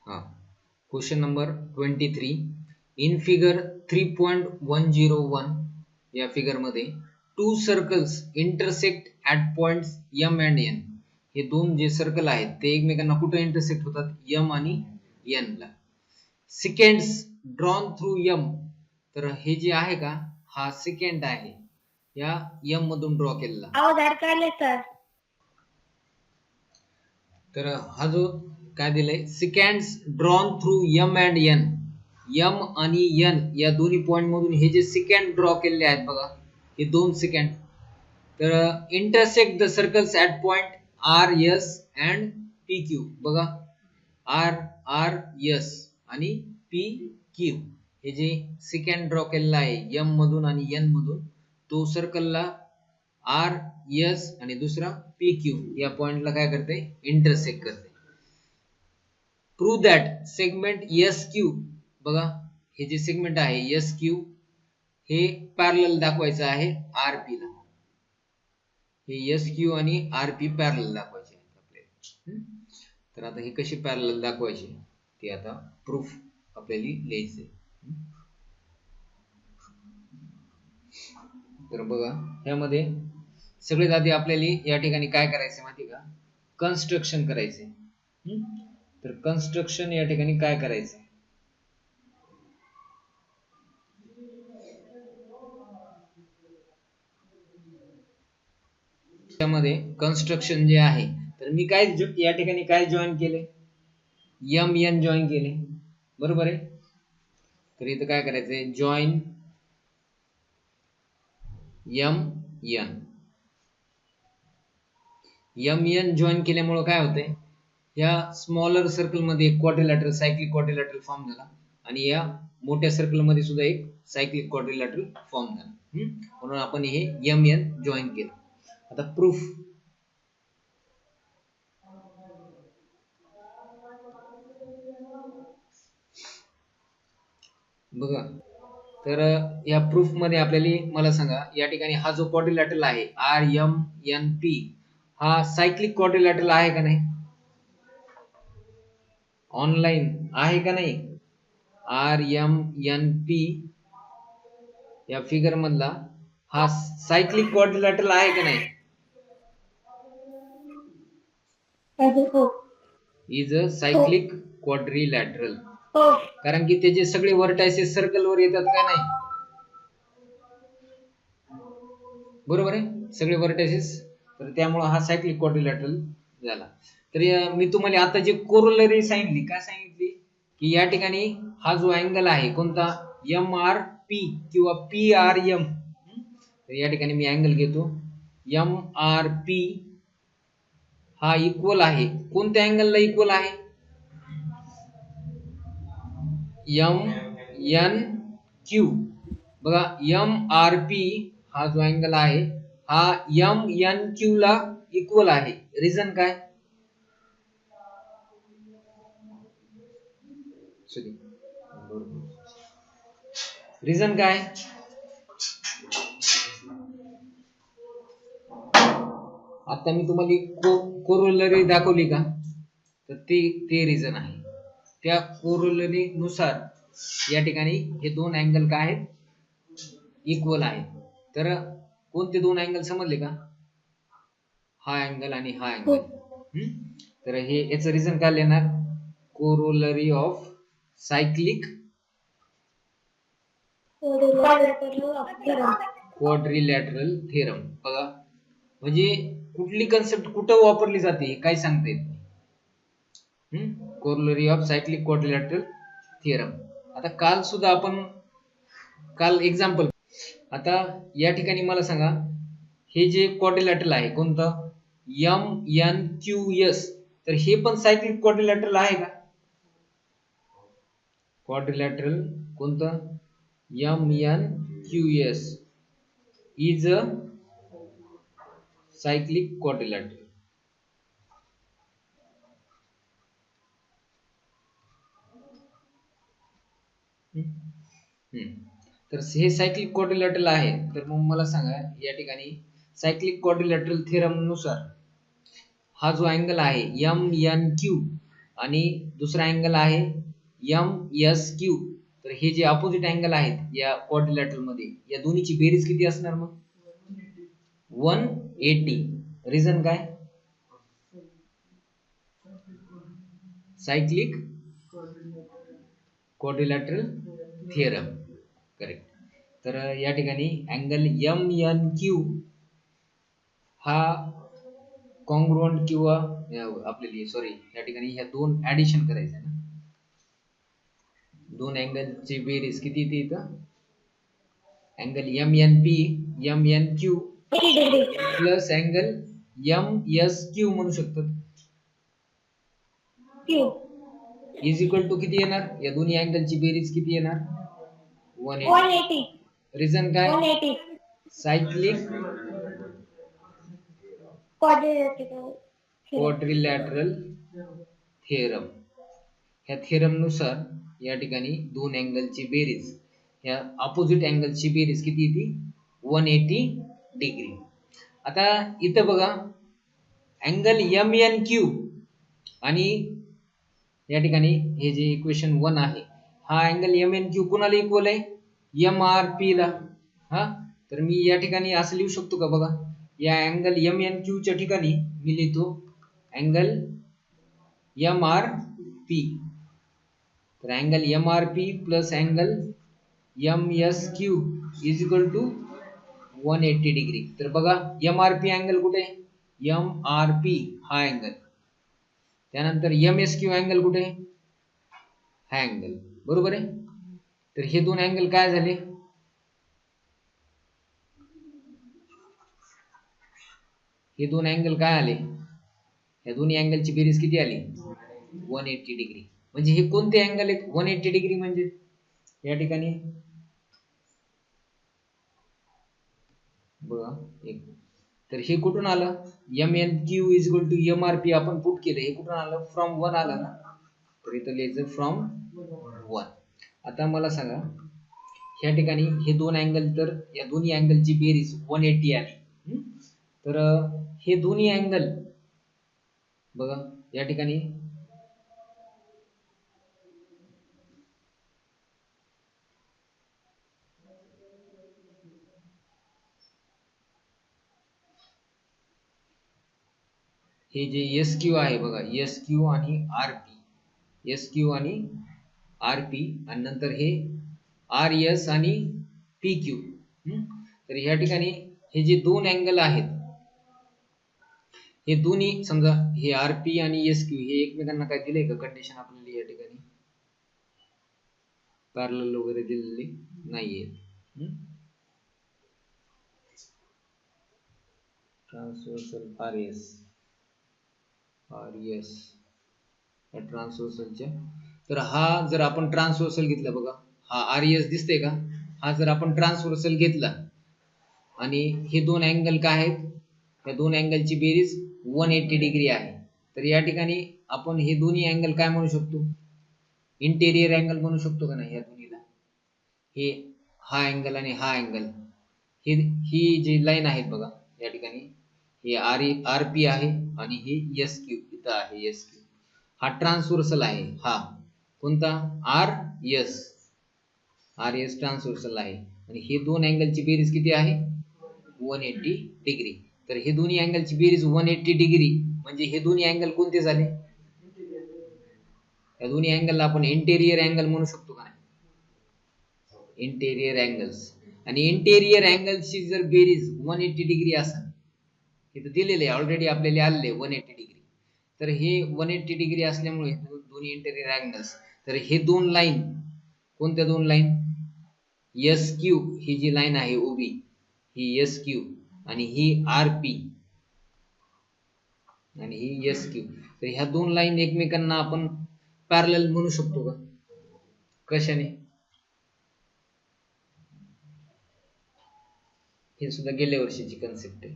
हाँ, question number 23. In figure 3.101 या figure मध्ये two circles intersect at points M and N. हे दोन जे सर्कल आहेत ते एकमेकांना कुठे इंटरसेक्ट होतात, एम आणि एन ला. सिकेंड्स ड्रॉन थ्रू एम. तर हे जे आहे का, हा सिकेंड आहे, या एम मधून ड्रॉ केलेला. Aadhaar card sir. तर हा जो काय दिलाय, seconds drawn through M and N. M आणि एन या दोन्ही पॉइंट मधून हे जे सिकेंड ड्रॉ केलेले आहेत बघा, हे दोन सिकेंड. तर intersect the circles at point R S and P Q. बघा, आर आर एस आणि पी क्यू हे जे सिकेंड ड्रॉ केलेला आहे एम मधून आणि एन मधून, तो सर्कलला आर एस आणि दुसरा पी क्यू या पॉइंटला काय करते, इंटरसेक्ट करते. Prove that segment S Q. बघा, हे जे सेगमेंट आहे एस क्यू हे पॅरलल दाखवायचं आहे आर पी ला. हे एस क्यू आणि आर पी पॅरलल दाखवायचे आहेत आपल्याला. तर आता हे कशी पॅरलल दाखवायची ते आता प्रूफ आपल्याला लिहायचे. तर बघा, ह्यामध्ये सगळ्यात आधी आपल्याला या ठिकाणी काय करायचं माहिती का, कन्स्ट्रक्शन करायचे. तर कन्स्ट्रक्शन या ठिकाणी काय करायचं, त्यामध्ये कन्स्ट्रक्शन जे आहे, तर मी काय या ठिकाणी काय जॉईन केले, एम एन जॉईन केले, बरोबर आहे. तर इथं काय करायचंय, join M N. M N join केल्यामुळे काय होतंय, या स्मॉलर सर्कल मध्ये एक क्वाड्रिलॅटरल सायक्लिक क्वाड्रिलॅटरल फॉर्म झाला आणि या मोठ्या सर्कल मध्ये सुद्धा एक सायक्लिक क्वाड्रिलॅटरल फॉर्म झाला. म्हणून आपण हे एम एन जॉईन केलं. आता प्रूफ. बघा, तर या प्रूफ मध्ये आपल्याला, मला सांगा, या ठिकाणी हा जो क्वाड्रिलॅटरल आहे आर एम एन पी, हा सायक्लिक क्वाड्रिलॅटरल आहे का नाही, ऑनलाइन आहे का नाही. आर एम एन पी या फिगर मधला हा सायक्लिक क्वाड्रिलॅटरल आहे का नाही, इज अ सायक्लिक क्वाड्रिलॅटरल. कारण की त्याचे सगळे व्हर्टायसेस सर्कल वर येतात का नाही, बरोबर आहे, सगळे व्हर्टायसेस. तर त्यामुळे हा सायक्लिक क्वाड्रिलॅटरल झाला. तर मी तुम्हाला आता जे कोरोलरी सांगितली, काय सांगितली, की या ठिकाणी हा जो अँगल आहे कोणता, एम आर पी किंवा पी आर एम. तर या ठिकाणी मी अँगल घेतो एम आर पी, हा इक्वल आहे कोणत्या अँगलला इक्वल आहे, एम एन क्यू. बघा, एम आर पी हा जो अँगल आहे हा एम एन क्यू ला इक्वल आहे. रिझन काय, रिझन काय, आता मी तुम्हाला कोरोलरी दाखवली का, तर ते रिझन आहे. त्या कोरोलरी नुसार या ठिकाणी हे दोन अँगल काय आहेत, इक्वल आहेत. तर कोणते दोन अँगल समजले का, हा अँगल आणि हा अँगल. तर हे याचं रिझन काय लिहिणार, corollary of cyclic quadrilateral theorem. बघा, म्हणजे कुठली कन्सेप्ट कुठं वापरली जाते काय सांगता येत नाही. Corollary of cyclic quadrilateral theorem. आता काल सुद्धा आपण एक्झाम्पल. आता या ठिकाणी मला सांगा, हे जे क्वाड्रिलॅटरल आहे कोणतं, एम एन क्यू एस, तर हे पण सायक्लिक क्वाड्रिलॅटरल आहे का, क्वाड्रिलॅटरल कोणतं, M N Q S is a cyclic quadrilateral. तर हे सायक्लिक क्वाड्रिलॅटरल आहे. तर मग मला सांगा, या ठिकाणी सायक्लिक क्वाड्रिलॅटरल थेरम नुसार हा जो अँगल आहे एम एन क्यू आणि दुसरा अँगल आहे एम एस क्यू. तर हे जे अपोजिट अँगल आहेत या क्वाड्रिलॅटरल मध्ये, या दोन्हीची बेरीज किती असणार मग? 180. रिझन काय? Cyclic quadrilateral theorem. करेक्ट. तर या ठिकाणी अँगल एम एन क्यू हा कॉन्ग्रुएंट किंवा आपल्याला सॉरी या ठिकाणी ह्या दोन ऍडिशन करायचं आहे ना, दोन अँगलची बेरीज किती येते इथं? Angle M N P M N Q plus angle M S Q म्हणू शकतात. इज इक्वल टू किती येणार? या दोन्ही अँगलची बेरीज किती येणार? 180. रिझन काय? 180. Cyclic quadrilateral theorem. ह्या थिअरम नुसार या ठिकाणी दोन अँगलची बेरीज, या अपोजिट अँगलची बेरीज किती येते? 180 डिग्री. आता इथं बघा अँगल एम एन क्यू आणि या ठिकाणी हे जे इक्वेशन 1 आहे, हा अँगल एम एन क्यू कोणाला इक्वल आहे? एम आर पी ला. हा, तर मी या ठिकाणी असं लिहू शकतो का? बघा, या अँगल एम एन क्यू च्या ठिकाणी मी लिहितो अँगल एम आर पी. तर angle M R P plus angle M S Q is equal to 180 degree. तर बघा एम आर पी अँगल कुठे आहे? एम आर पी हा अँगल. त्यानंतर एम एस क्यू अँगल कुठे आहे? हा अँगल. बरोबर आहे. तर हे दोन अँगल काय झाले? हे दोन अँगल काय आले? या दोन्ही अँगलची बेरीज किती आली? 180 डिग्री. म्हणजे हे कोणते अँगल आहेत 180 डिग्री म्हणजे? या ठिकाणी बघा एक, तर हे कुठून आलं? M N Q is equal to M R P आपण पुट केलं, हे कुठून आलं? फ्रॉम 1 आलं ना, तर इथं लिहायचं फ्रॉम 1. आता मला सांगा ह्या ठिकाणी हे दोन अँगल, तर या दोन्ही अँगलची बेरीज 180 आली. तर हे दोन्ही अँगल बघा या ठिकाणी हे जे एस क्यू आहे बघा, एस क्यू आणि आर पी, एस क्यू आणि आर पी, आणि नंतर हे आर एस आणि पी क्यू. तर ह्या ठिकाणी हे जे दोन अँगल आहेत, हे दोन्ही समजा हे आर पी आणि एस क्यू हे एकमेकांना काय दिलंय का कंडिशन आपल्याला? या ठिकाणी पॅरलल वगैरे दिलेली नाहीये. Transversal R S, R S या ट्रान्सव्हर्सलच्या. तर हा जर आपण ट्रान्सव्हर्सल घेतला बघा, हा आर एस दिसतंय का? हा जर आपण ट्रान्सव्हर्सल घेतला आणि हे दोन अँगल काय आहेत? या दोन अँगलची बेरीज 180 डिग्री आहे. तर या ठिकाणी आपण हे दोन्ही अँगल काय म्हणू शकतो? इंटेरियर अँगल म्हणू शकतो का नाही? या दोन्हीला हे हा अँगल आणि हा अँगल, ही जी लाईन आहेत बघा या ठिकाणी, हे आर पी आहे आणि हे एस क्यू इथं आहे. एस क्यू हा ट्रान्सव्हर्सल आहे. हा कोणता? आर एस ट्रान्सव्हर्सल आहे. आणि हे दोन अँगलची बेरीज किती आहे? 180 डिग्री. तर हे दोन्ही अँगलची बेरीज 180 डिग्री म्हणजे हे दोन्ही अँगल कोणते झाले? या दोन्ही अँगलला आपण इंटेरियर अँगल म्हणू शकतो का? Interior angles. आणि इंटेरियर अँगलची जर बेरीज 180 डिग्री असेल, इथं दिलेले ऑलरेडी आपल्याला आलेले 180 डिग्री. तर हे 180 डिग्री असल्यामुळे दोन्ही इंटेरियर अँगल्स, तर हे दोन लाईन कोणत्या दोन लाईन? एस क्यू ही जी लाईन आहे उभी, ही एस क्यू आणि ही आर पी आणि ही एस क्यू. तर ह्या दोन लाईन एकमेकांना आपण पॅरलल म्हणू शकतो का? कशाने? हे सुद्धा गेल्या वर्षीची कन्सेप्ट आहे.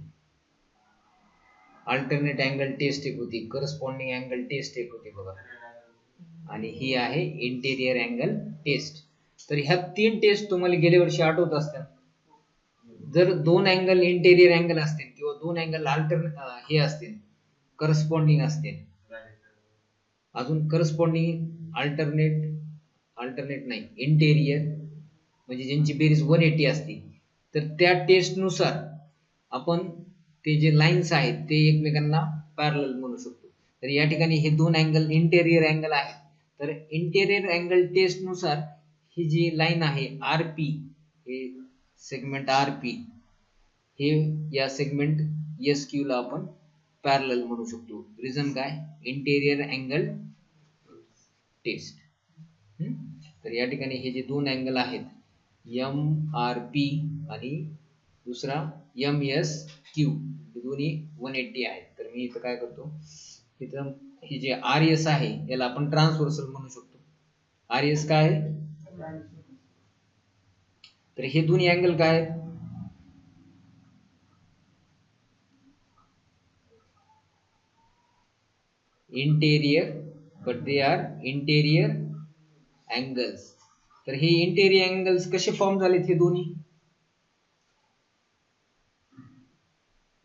अल्टरनेट अँगल टेस्ट एक होती, करस्पॉन्डिंग अँगल टेस्ट एक होती बघा, आणि ही आहे इंटेरियर अँगल टेस्ट. तर ह्या तीन टेस्ट तुम्हाला गेल्या वर्षी आठवत असतात. जर दोन अँगल इंटेरियर अँगल असतील किंवा दोन अँगल हे असतील करस्पॉन्डिंग असतील, अजून करस्पॉन्डिंग अल्टरनेट नाही, इंटेरियर म्हणजे ज्यांची बेरीज 180 असते, तर त्या टेस्टनुसार आपण ते जे लाईन्स आहेत ते एकमेकांना पॅरलल म्हणू शकतो. तर या ठिकाणी हे दोन अँगल इंटेरियर अँगल आहेत. तर इंटेरियर अँगल टेस्टनुसार ही जी लाईन आहे आरपी, हे सेगमेंट आरपी हे या सेगमेंट एस क्यू ला आपण पॅरलल म्हणू शकतो. रिझन काय? Interior angle test. तर या ठिकाणी हे जे दोन अँगल आहेत एम आर पी आणि दुसरा एम एस क्यू, हे दोन्ही 180 आहेत. तर मी इथं काय करतो, इथं हे जे आर एस आहे याला आपण ट्रान्सव्हर्सल म्हणू शकतो. आर एस काय आहे? तर हे दोन्ही अँगल काय आहेत? Interior, but they are interior angles. तर हे इंटेरियर अँगल्स कसे फॉर्म झालेत? हे दोन्ही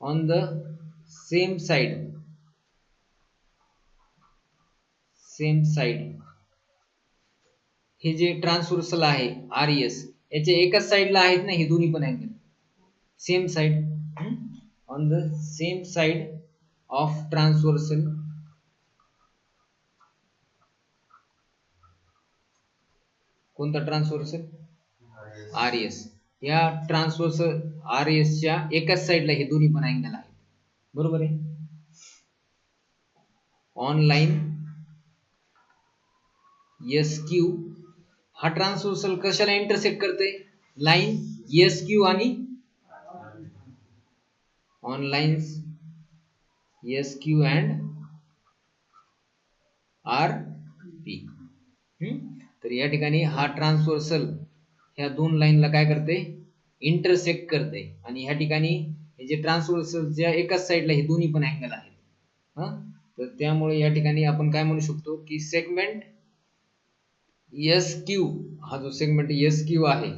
ऑन द सेम साइड हे जे ट्रान्सव्हर्सल आहे आर एस याच्या एकाच साइडला आहेत ना हे दोन्ही पण angle, same side, on the same side of transversal कोणता ट्रान्सव्हर्सल? R S. या ट्रान्सव्हर्सल आर एस च्या एकाच साइडला हे दोन्ही पण अँगल आहेत, बरोबर आहे. ऑन लाईन एस क्यू हा ट्रान्सव्हर्सल कशाला इंटरसेक्ट करते? लाईन एस क्यू आणि on lines S Q and R P. तर या ठिकाणी हा ट्रान्सव्हर्सल ह्या दोन लाईनला काय करते? इंटरसेक्ट करते. आणि ह्या ठिकाणी हे जे ट्रान्सव्हर्सलच्या एकाच साइडला हे दोन्ही पण अँगल आहेत. तर त्यामुळे या ठिकाणी आपण काय म्हणू शकतो की सेगमेंट एस क्यू, हा जो सेगमेंट एस क्यू आहे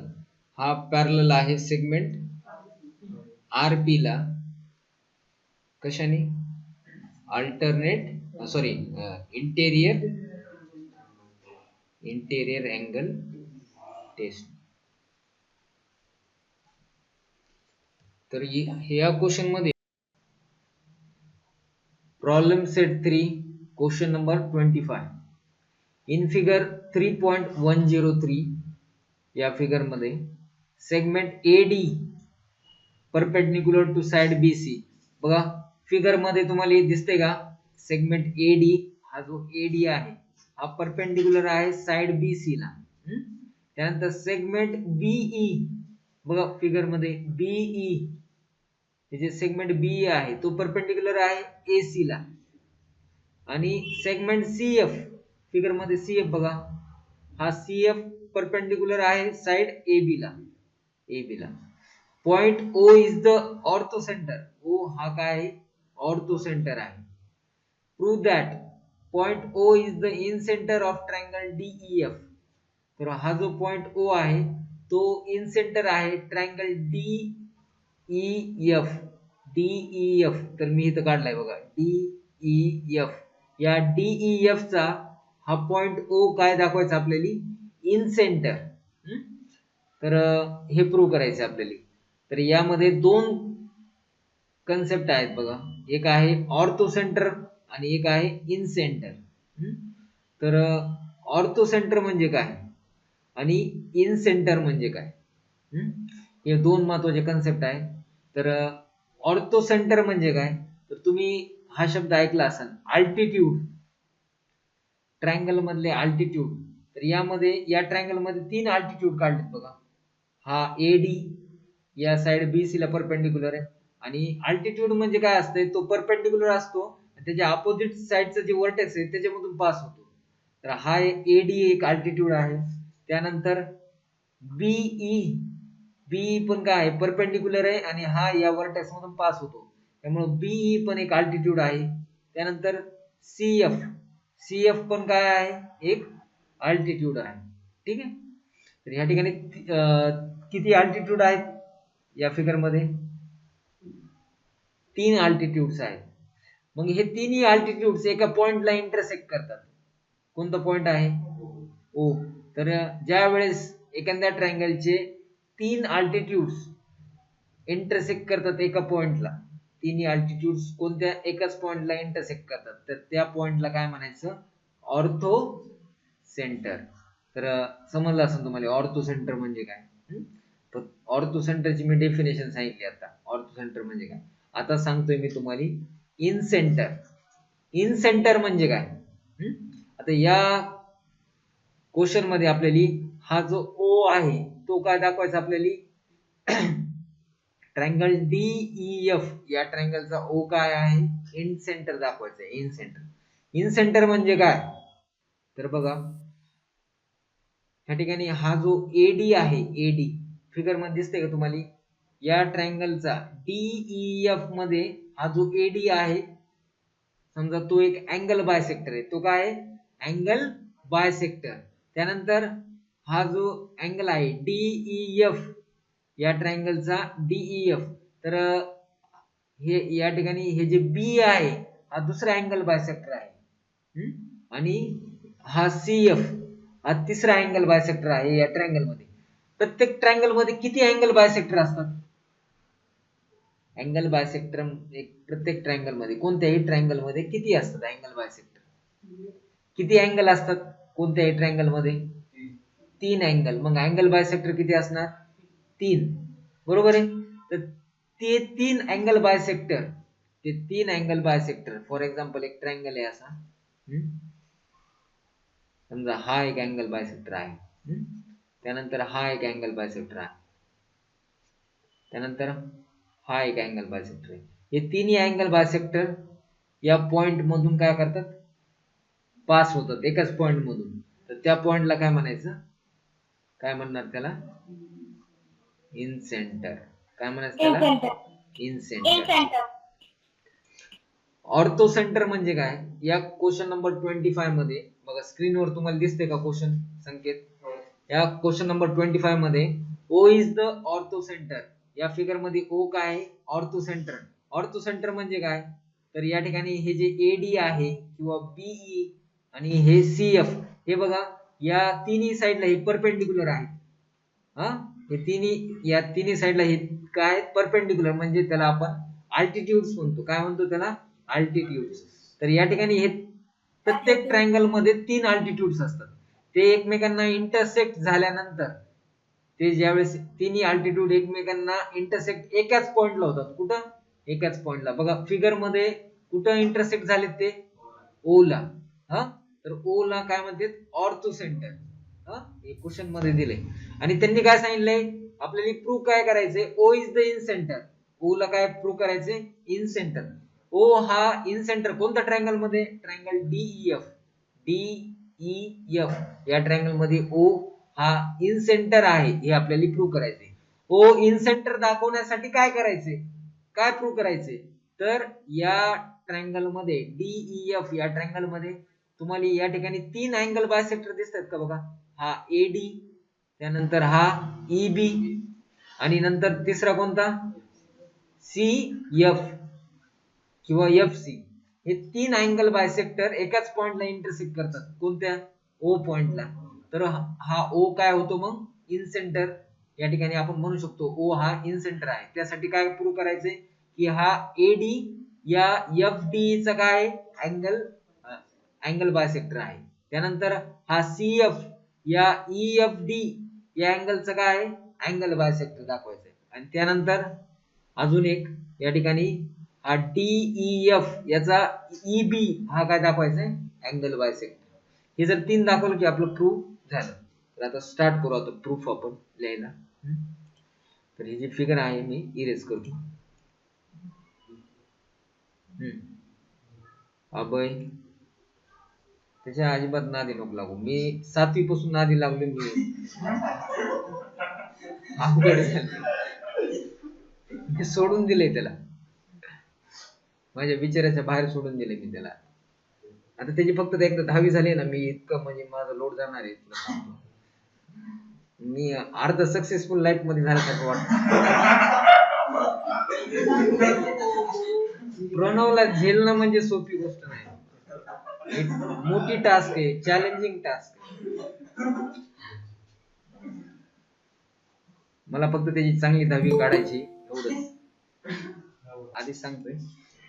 हा पॅरलल आहे सेगमेंट आर पी ला. कशाने? Alternate sorry interior angle test. तर ह्या क्वेश्चन मध्ये problem set 3 question number 25. In figure 3.103 या फिगर मध्ये segment AD perpendicular to side BC. बघा फिगर मध्ये तुम्हाला दिसते का? सेगमेंट एडी, हा जो एडी आहे हा परपेंडिक्युलर आहे साइड बीसी ला. त्यानंतर सेगमेंट बीई, बघा फिगर मध्ये बीई हे जे सेगमेंट बीई आहे तो परपेंडिक्युलर आहे एसी ला. आणि सेगमेंट सीएफ, फिगर मध्ये सीएफ बघा, हा सीएफ परपेंडिक्युलर आहे साइड एबी ला. Point O is the orthocentre. O हा काय आहे? ऑर्थो सेंटर आहे. Prove that point O is the incentre of triangle DEF. तर हा जो पॉइंट ओ आहे तो इन सेंटर आहे ट्रायंगल डीईएफ. तर मी इथं काढलाय बघा डीईएफ. या डीईएफ चा हा पॉइंट ओ काय दाखवायचा आपल्याला? In centre. तर हे प्रूव्ह करायचं आपल्याला. तर यामध्ये दोन कन्सेप्ट आहेत बघा, एक आहे ऑर्थो सेंटर आणि एक आहे इन सेंटर. तर ऑर्थो सेंटर म्हणजे काय आणि इन सेंटर म्हणजे काय, हे दोन महत्वाचे कन्सेप्ट आहेत. तर ऑर्थो सेंटर म्हणजे काय? तर तुम्ही हा शब्द ऐकला असाल, अल्टिट्यूड, ट्रायंगल मधले अल्टिट्यूड. तर यामध्ये या ट्रायंगल मध्ये 3 अल्टिट्यूड काढलेत बघा. हा एडी या साइड बीसी ला परपेंडिक्युलर आहे. आणि अल्टिट्यूड म्हणजे काय असते? तो परपेंडिक्युलर असतो त्याच्या अपोजिट साइडचं जे वर्टेक्स आहे त्याच्यामधून पास होतो. तर हा एडी एक अल्टिट्यूड आहे. त्यानंतर बीई पण काय आहे? परपेंडिक्युलर आहे आणि हा या वर्टेक्स मधून पास होतो, त्यामुळे बीई पण एक अल्टिट्यूड आहे. त्यानंतर सीएफ पण काय आहे? एक अल्टिट्यूड आहे. ठीक आहे. तर या ठिकाणी किती अल्टिट्यूड आहेत या फिगर मध्ये? 3 अल्टिट्यूड्स आहेत. मग हे तिन्ही अल्टिट्यूड्स एका पॉइंटला इंटरसेक्ट करतात. कोणता पॉइंट आहे ओ. तर ज्या वेळेस एखाद्या ट्रायंगलचे 3 अल्टिट्यूड्स इंटरसेक्ट करतात एका पॉइंटला, तिन्ही अल्टिट्यूड्स कोणत्या एकाच पॉइंटला इंटरसेक्ट करतात, तर त्या पॉइंटला काय म्हणायचं, ऑर्थो सेंटर. तर समजलं असेल तुम्हाला ऑर्थो सेंटर म्हणजे काय. तर ऑर्थो सेंटरची मी डेफिनेशन सांगितली आता. ऑर्थो सेंटर म्हणजे काय आता सांगतोय मी तुम्हाला. इन सेंटर, इन सेंटर म्हणजे काय. आता या क्वेश्चन मध्ये आपल्याला हा जो ओ आहे तो काय दाखवायचा आपल्याला, ट्रायंगल डीईएफ या ट्रायंगलचा ओ काय आहे, इन सेंटर दाखवायचा आहे. इन सेंटर, इन सेंटर म्हणजे काय, तर बघा या ठिकाणी हा जो एडी आहे, एडी फिगर मध्ये दिसतंय का तुम्हाला, या ट्रायंगलचा डीईएफ मध्ये हा जो एडी आहे, समजा तो एक अँगल बायसेक्टर आहे, तो काय आहे, अँगल बायसेक्टर. त्यानंतर हा जो अँगल आहे डीईएफ या ट्रायंगलचा डीईएफ, तर हे या ठिकाणी हे जे बी आहे हा दुसरा अँगल बायसेक्टर आहे. आणि हा सीएफ हा तिसरा अँगल बायसेक्टर आहे या ट्रायंगल मध्ये. प्रत्येक ट्रायंगल मध्ये किती अँगल बायसेक्टर असतात, अँगल बायसेक्टर प्रत्येक ट्रायंगल मध्ये, कोणत्याही ट्रायंगल मध्ये किती असतात अँगल बायसेक्टर, किती अँगल असतात कोणत्याही ट्रायंगल मध्ये, 3 अँगल. मग अँगल बायसेक्टर किती असणार, 3, बरोबर आहे. तर ते 3 अँगल बायसेक्टर, ते 3 अँगल बायसेक्टर, फॉर एक्झाम्पल एक ट्रायंगल आहे असा, समजा हा एक अँगल बायसेक्टर आहे, त्यानंतर हा एक अँगल बायसेक्टर आहे, त्यानंतर हा एक अँगल बायसेक्टर आहे. हे तिन्ही अँगल बायसेक्टर या पॉइंट मधून काय करतात, पास होतात एकाच पॉइंट मधून. तर त्या पॉइंटला काय म्हणायचं, काय म्हणणार त्याला, इन सेंटर. काय म्हणायचं त्याला, इन सेंटर. ऑर्थो सेंटर म्हणजे काय, या क्वेश्चन नंबर 25 मध्ये बघा स्क्रीनवर तुम्हाला दिसते का क्वेश्चन संकेत, या क्वेश्चन नंबर 25 मध्ये O is the orthocentre. या फिगर मध्ये ओ काय आहे, ऑर्थो सेंटर. ऑर्थो सेंटर म्हणजे काय, तर या ठिकाणी हे जे एडी आहे किंवा बीई आणि हे सीएफ, हे बघा या तिन्ही साइडला हे परपेंडिक्युलर आहे. हे तिन्ही, या तिन्ही साइडला हे काय परपेंडिक्युलर, म्हणजे त्याला आपण अल्टिट्यूड्स म्हणतो. काय म्हणतो त्याला, अल्टिट्यूड्स. तर या ठिकाणी हे प्रत्येक ट्रायंगल मध्ये 3 अल्टिट्यूड्स असतात. ते एकमेकांना इंटरसेक्ट झाल्यानंतर, ते ज्यावेळेस तिन्ही अल्टिट्यूड एकमेकांना इंटरसेक्ट एकाच पॉइंटला होतात. कुठं, एकाच पॉइंटला. बघा फिगर मध्ये कुठं इंटरसेक्ट झाले ते, ओ ला. तर ओ ला काय म्हणतात, ऑर्थो सेंटर. हे क्वेश्चन मध्ये दिले. आणि त्यांनी काय सांगितलंय, आपल्याला प्रूव्ह काय करायचंय, O is the incentre. O ला काय प्रूव्ह करायचंय, इन सेंटर. ओ हा इन सेंटर कोणत्या ट्रायंगल मध्ये, ट्रायंगल डीईएफ. डीईएफ या ट्रायंगल मध्ये ओ हा इन सेंटर आहे, हे आपल्याला प्रूव्ह करायचंय. ओ इन सेंटर दाखवण्यासाठी काय करायचंय, काय प्रूव्ह करायचंय, तर या ट्रायंगल मध्ये डीईएफ या ट्रायंगल मध्ये तुम्हाला या ठिकाणी 3 अँगल बायसेक्टर दिसतात का, बघा हा एडी, त्यानंतर हा ईबी आणि नंतर तिसरा कोणता, सीएफ किंवा एफसी. हे 3 अँगल बायसेक्टर एकाच पॉइंटला इंटरसेक्ट करतात, कोणत्या, ओ पॉइंटला. तर हा ओ काय होतो मग, इन सेंटर. या ठिकाणी आपण म्हणू शकतो ओ हा इन सेंटर आहे. त्यासाठी काय प्रूव्ह करायचंय, की हा एडी या एफडी चा काय अँगल बायसेक्टर आहे. त्यानंतर हा सीएफ या ईएफडी या अँगलचं काय अँगल बायसेक्टर दाखवायचं आहे. आणि त्यानंतर अजून एक या ठिकाणी हा डीईएफ याचा ईबी हा काय दाखवायचा आहे, अँगल बायसेक्टर. हे जर 3 दाखवलं की आपलं प्रूफ झालं. तर आता स्टार्ट करू आता प्रूफ आपण लिहायला. तर ही जी फिगर आहे मी इरेज करतो. अभय त्याच्या अजिबात नादी नको लागू. मी 7वी पासून नादी लागलो. मी सोडून दिले त्याला, माझ्या विचाराच्या बाहेर सोडून दिले मी त्याला. आता त्याची फक्त एकदा 10वी झाली ना, मी इतकं म्हणजे माझा लोड जाणार आहे. मी अर्ध सक्सेसफुल लाईफ मध्ये झाल्यासारखं वाटतं. प्रणवला झेलणं म्हणजे सोपी गोष्ट नाही. मोठी टास्क आहे, चॅलेंजिंग टास्क. मला फक्त त्याची चांगली 10वी काढायची एवढंच आधीच सांगतोय.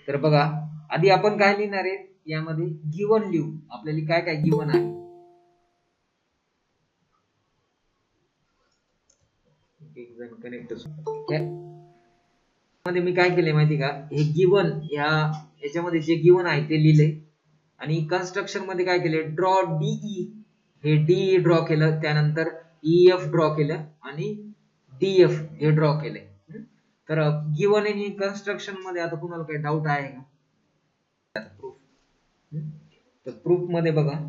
तर बघा आधी आपण काय लिहिणार आहे यामध्ये गिवन लिहू. आपल्याला काय काय गिवन आहे. एक जण कनेक्ट मध्ये मी काय केले माहिती का, हे गिवन याच्यामध्ये जे गिवन आहे ते लिहिले आणि कन्स्ट्रक्शन मध्ये काय केले, ड्रॉ डीई, हे डी ड्रॉ केलं, त्यानंतर ईएफ ड्रॉ केलं आणि डीएफ हे ड्रॉ केले. तर गिवन आणि कन्स्ट्रक्शन मध्ये आता कुणाला काही डाऊट आहे का? प्रूफ. तर प्रूफ मध्ये बघा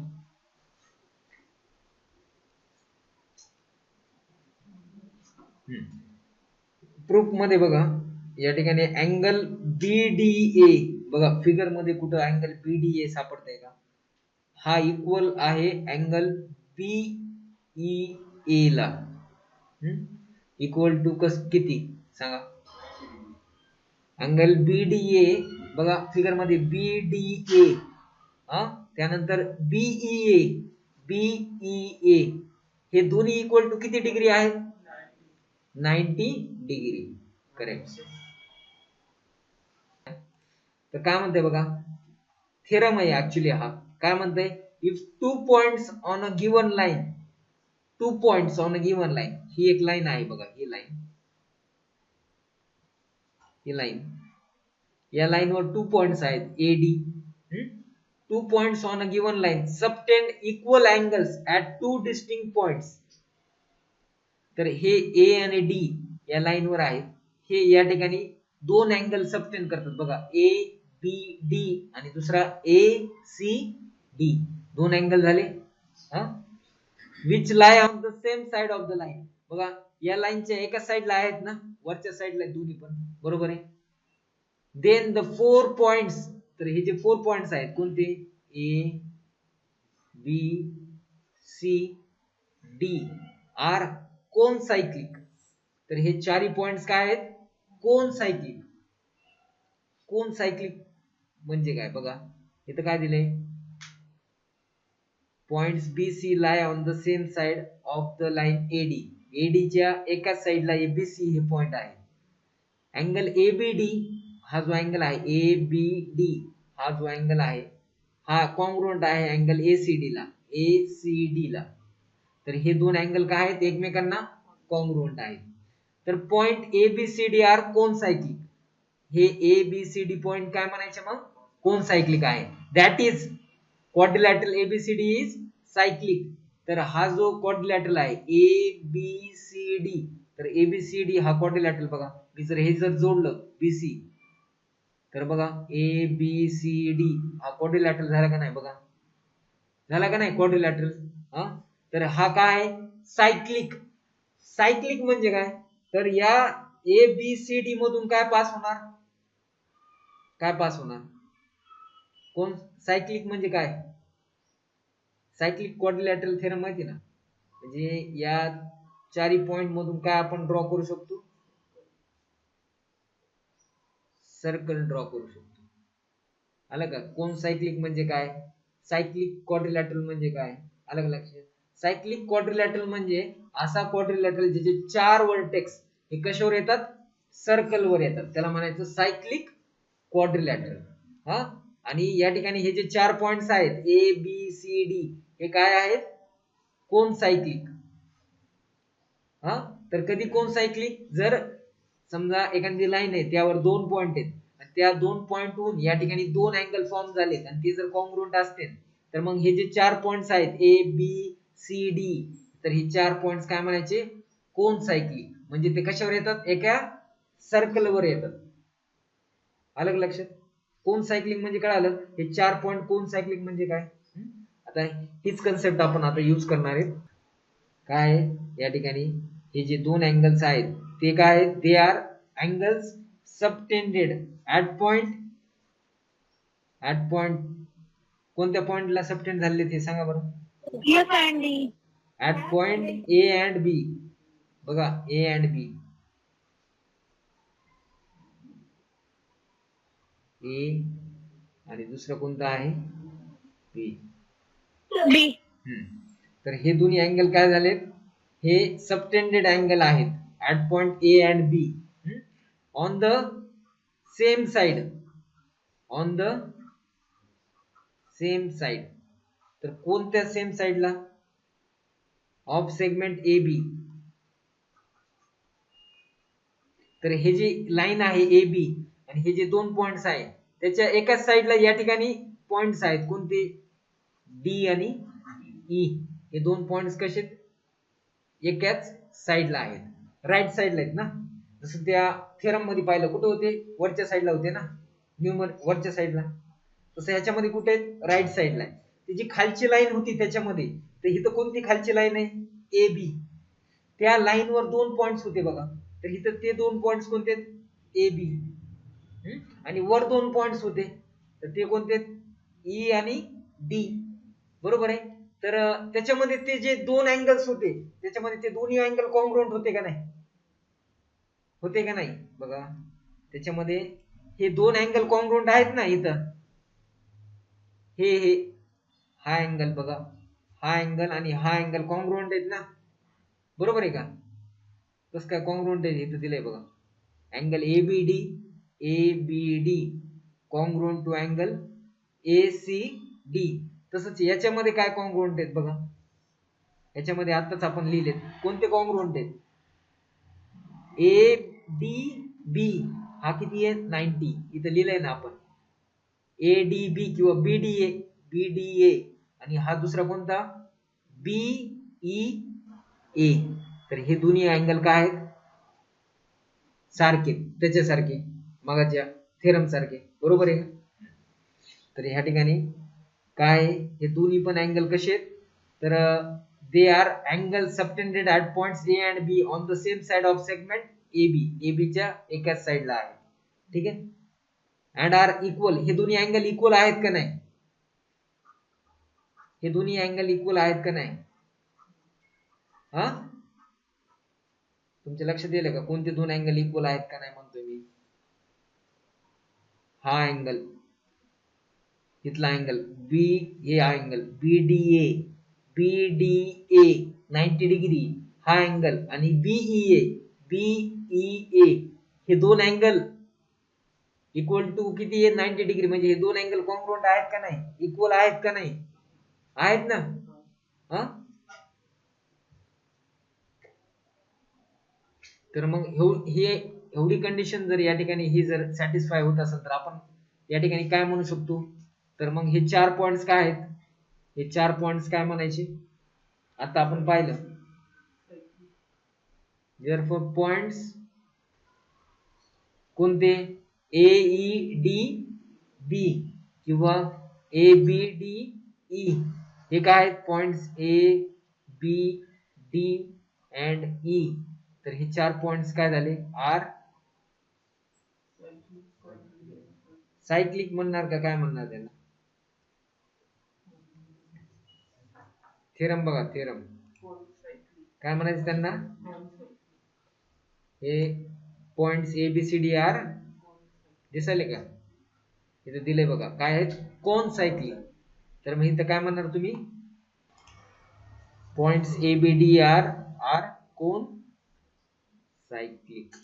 प्रूफ मध्ये बघा या ठिकाणी अँगल बीडीए बघा, फिगर मध्ये कुठं अँगल बीडीए सापडतंय का? हा इक्वल आहे अँगल बीईए ला. इक्वल टू किती सांगा? अँगल बीडीए बघा फिगर मध्ये बीडीए, त्यानंतर बीईए, बीईए हे दोन्ही इक्वल टू किती डिग्री आहेत? 90 डिग्री. करेक्ट. तर काय म्हणते बघा, थेरम आहे ऍक्च्युली हा. काय म्हणते, if 2 points on a given line, 2 points on a given line, ही एक लाईन आहे बघा, ही लाईन, ही लाईन, या लाईनवर 2 पॉइंट्स आहेत A D. 2 points on a given line subtend equal angles at 2 distinct points. तर हे ए आणि डी या लाईनवर आहेत. हे या ठिकाणी दोन अँगल सबटेंड करतात बघा, ए बी डी आणि दुसरा ए सी डी, दोन अँगल झाले. Which Lai on the same side of the line. बघा या लाईनच्या एका साइडला आहेत ना, वरच्या साइडला दोन्ही पण, बरोबर आहे. देन द 4 पॉइंट्स, तर हे जे 4 पॉइंट्स आहेत कोणते, A B C D are concyclic. तर हे चारही पॉइंट्स काय आहेत, कोन सायक्लिक. कोन सायक्लिक म्हणजे काय बघा, इथं काय दिलंय, points B C lie on the same side of the line AD. एडीच्या एकाच साइडला एबीसी हे पॉइंट आहे. अँगल एबीडी हा जो अँगल आहे, एबीडी हा जो अँगल आहे हा कॉन्ग्रुएंट आहे अँगल एसीडी ला, एसीडी ला. तर हे दोन अँगल काय आहेत, एकमेकांना कॉन्ग्रुएंट आहेत. तर point ABCD are concyclic. हे एबीसीडी पॉइंट काय म्हणायचे मग, कोन सायक्लिक आहे. That is quadrilateral ABCD is cyclic. तर हा जो क्वाड्रिलॅटरल आहे एबीसीडी, तर एबीसीडी हा क्वाड्रिलॅटरल बघा, मी जर हे जर जोडलं बीसी, तर बघा एबीसीडी हा क्वाड्रिलॅटरल झाला का नाही, बघा झाला का नाही क्वाड्रिलॅटरल. तर हा काय सायक्लिक. सायक्लिक म्हणजे काय, तर या एबीसीडी मधून काय पास होणार, काय पास होणार, कोण सायक्लिक म्हणजे काय, सायक्लिक क्वाड्रिलॅटरल थेरम माहिती ना, म्हणजे या चारी पॉइंट मधून काय आपण ड्रॉ करू शकतो, सर्कल ड्रॉ करू शकतो. आलं का, कोण सायक्लिक म्हणजे काय, सायक्लिक क्वाड्रिलॅटरल म्हणजे काय, आलं का लक्षात. सायक्लिक क्वाड्रिलॅटरल म्हणजे असा क्वाड्रिलॅटरल ज्याचे 4 वर्टेक्स हे कशावर येतात, सर्कल वर येतात, त्याला म्हणायचं सायक्लिक क्वाड्रिलॅटरल. आणि या ठिकाणी हे जे 4 पॉइंट्स आहेत ए बी सी डी हे काय आहेत, कोन सायक्लिक. तर कधी कोन सायक्लिक, जर समजा एखादी लाईन आहे त्यावर 2 पॉइंट आहेत आणि त्या 2 पॉइंटहून या ठिकाणी 2 अँगल फॉर्म झालेत आणि ते जर कॉन्ग्रुएंट असतील, तर मग हे जे 4 पॉइंट्स आहेत ए बी सी डी, तर हे 4 पॉइंट्स काय म्हणायचे, कोन सायक्लिक. म्हणजे ते कशावर येतात, एका सर्कल वर येतात. आलं लक्षात. कोन सायक्लिक म्हणजे काय आलं, हे 4 पॉइंट कोन सायक्लिक म्हणजे काय. आता हीच कन्सेप्ट आपण आता यूज करणार आहे. काय या ठिकाणी हे जे 2 अँगल्स आहेत ते काय आहेत, they are angles subtended at point, at point कोणत्या पॉइंटला सबटेंड झाले ते सांगा बरं, ऍट पॉइंट ए अँड बी. बघा ए अँड बी, ए आणि दुसरं कोणतं आहे बी. बी. तर हे दोन्ही अँगल काय झालेत, हे सबटेंडेड अँगल आहेत at point A and B on the same side, on the same side. तर कोणत्या सेम साइडला, ऑफ सेगमेंट ए बी. तर हे जी लाईन आहे ए बी आणि हे जे दोन पॉइंट्स आहेत त्याच्या एकाच साइडला या ठिकाणी पॉइंट्स आहेत, कोणते, डी आणि ई. हे दोन पॉइंट्स कसे एकाच साइडला आहेत, राईट साइडला आहेत ना. जसं त्या थेरम मध्ये पाहिलं कुठे होते, वरच्या साइडला होते ना, वरच्या साइडला. तसं ह्याच्यामध्ये कुठे राईट साइडला आहे. ती जी खालची लाईन होती त्याच्यामध्ये, तर इथं कोणती खालची लाईन आहे, ए बी. त्या लाईनवर दोन पॉइंट्स होते बघा, तर इथं ते दोन पॉइंट्स कोणते, ए बी. आणि वर दोन पॉइंट्स होते, तर ते कोणते, ई आणि डी. बरोबर आहे. तर त्याच्यामध्ये ते जे दोन अँगल्स होते त्याच्यामध्ये ते दोन्ही अँगल कॉन्ग्रुएंट होते का नाही, होते का नाही बघा. त्याच्यामध्ये हे दोन अँगल कॉन्ग्रुएंट आहेत ना इथं, हे हा अँगल बघा, हा अँगल आणि हा अँगल कॉन्ग्रुएंट आहेत ना, बरोबर आहे का. कसं काय कॉन्ग्रुएंट आहे, इथं दिलंय बघा, angle A B D, A B D congruent to angle A C D. तसंच याच्यामध्ये काय कॉन्ग्रुएंट आहेत बघा, याच्यामध्ये आताच आपण लिहिलेत कोणते कॉन्ग्रुएंट आहेत, ए डी बी हा किती आहे 90, इथं लिहिलंय ना आपण, ए डी बी किंवा बी डी ए, बी डी ए. आणि हा दुसरा कोणता, बी ई ए. तर हे दोन्ही अँगल काय आहेत, सारखे, त्याच्यासारखे, मगाच्या थेरम सारखे, बरोबर आहे. तर ह्या ठिकाणी काय, हे दोन्ही पण अँगल कसे आहेत, तर they are angle subtended at points A and B on the same side of segment A B. A B च्या एकाच साइडला आहे, ठीक आहे. अँड आर इक्वल, हे दोन्ही अँगल इक्वल आहेत का नाही, हे दोन्ही अँगल इक्वल आहेत का नाही, हा तुमच्या लक्षात येईल का कोणते दोन अँगल इक्वल आहेत का नाही म्हणतोय मी. हा अँगल, इथला अँगल बी, हे angle B D A, B D A 90 degree हा अँगल, आणि बीई ए, बीई ए हे दोन अँगल इक्वल टू किती आहे 90 डिग्री. म्हणजे हे दोन अँगल कॉन्ग्रुएंट आहेत का नाही, इक्वल आहेत का नाही, आहेत ना. हा तर मग हे एवढी कंडिशन जर या ठिकाणी ही जर सॅटिस्फाय होत असेल तर आपण या ठिकाणी काय म्हणू शकतो, तर मग हे चार पॉइंट्स काय आहेत, हे चार पॉइंट्स काय म्हणायचे, आता आपण पाहिलं. therefore पॉइंट्स कोणते, ए ई डी बी किंवा ए बी डी ई, हे काय आहेत points A B D and E. तर हे चार पॉइंट्स काय झाले, आर सायक्लिक म्हणणार का काय म्हणणार त्याला, थेरम बघा, थेरम काय म्हणायचं त्यांना, हे points A B C D are दिसायले का, इथं दिले बघा काय आहेत, कोन सायक्लिक. तर मग इथं काय म्हणणार तुम्ही, points A B D are are concyclic.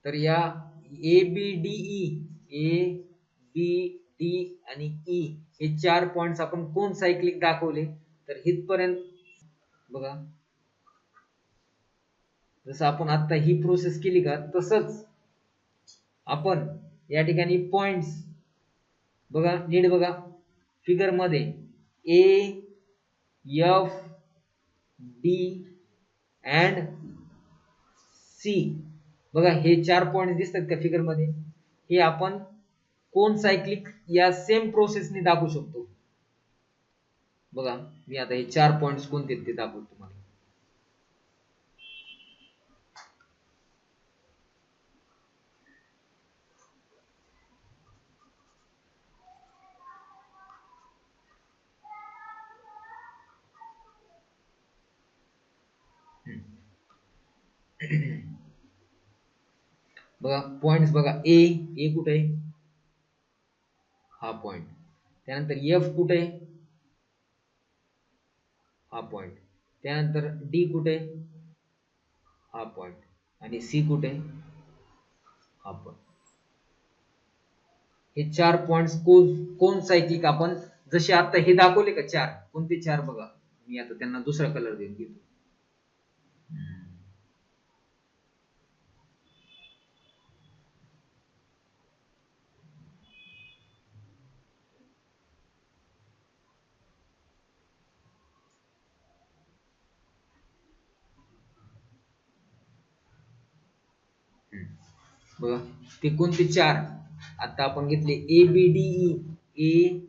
तर या A B D E, A B D आणि ई हे चार पॉइंट्स आपण कोन सायक्लिक दाखवले. तर इथपर्यंत बघा, जसं आपण आता ही प्रोसेस केली का तसंच आपण या ठिकाणी पॉइंट्स बघा, नीट बघा फिगर मध्ये, A F D and C, बघा हे चार पॉइंट दिसतात का फिगर मध्ये, हे आपण कोन सायक्लिक या सेम प्रोसेसने दाखवू शकतो. बघा मी आता हे चार पॉइंट्स कोणते ते दाखवतो तुम्हाला. बघा पॉइंट्स बघा, ए कुठे आहे, हा पॉइंट, त्यानंतर एफ कुठे, हा पॉइंट, त्यानंतर डी कुठे, हा पॉइंट, आणि सी कुठे, हा पॉइंट. हे 4 पॉइंट्स कोण सायक्लिक आपण जसे आता हे दाखवले का 4, कोणते 4 बघा, मी आता त्यांना दुसरा कलर देऊन घेतो. बघा ते कोणते 4, आता आपण घेतले ए बी डी ई. ए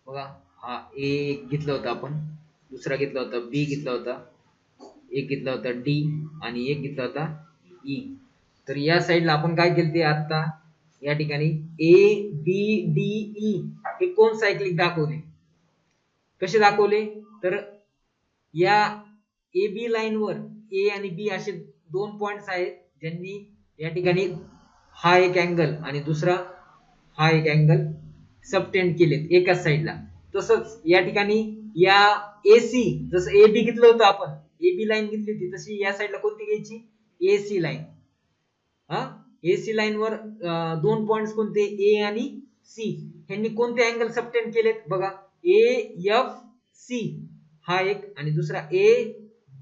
बघा हा ए घेतला होता आपण, दुसरा घेतला होता बी, घेतला होता एक, घेतला होता डी, आणि एक घेतला होता ई. तर या साईडला आपण काय केले आता या ठिकाणी ए बी डी ई हे कोण सायक्लिक दाखवले, कसे दाखवले, तर या ए बी लाईन वर ए आणि बी असे 2 पॉइंट्स आहेत ज्यांनी या ठिकाणी हा एक अँगल आणि दुसरा हा एक अँगल सबटेंड केलेत एकाच साईडला. तसंच या ठिकाणी या एसी, जसं ए बी घेतलं होतं आपण, ए बी लाईन घेतली होती, तशी या साईडला कोणती घ्यायची, एसी लाईन. हा एसी लाईन वर 2 पॉइंट्स कोणते, ए आणि सी, ह्यांनी कोणते अँगल सबटेंड केलेत बघा, ए एफ सी हा एक आणि दुसरा ए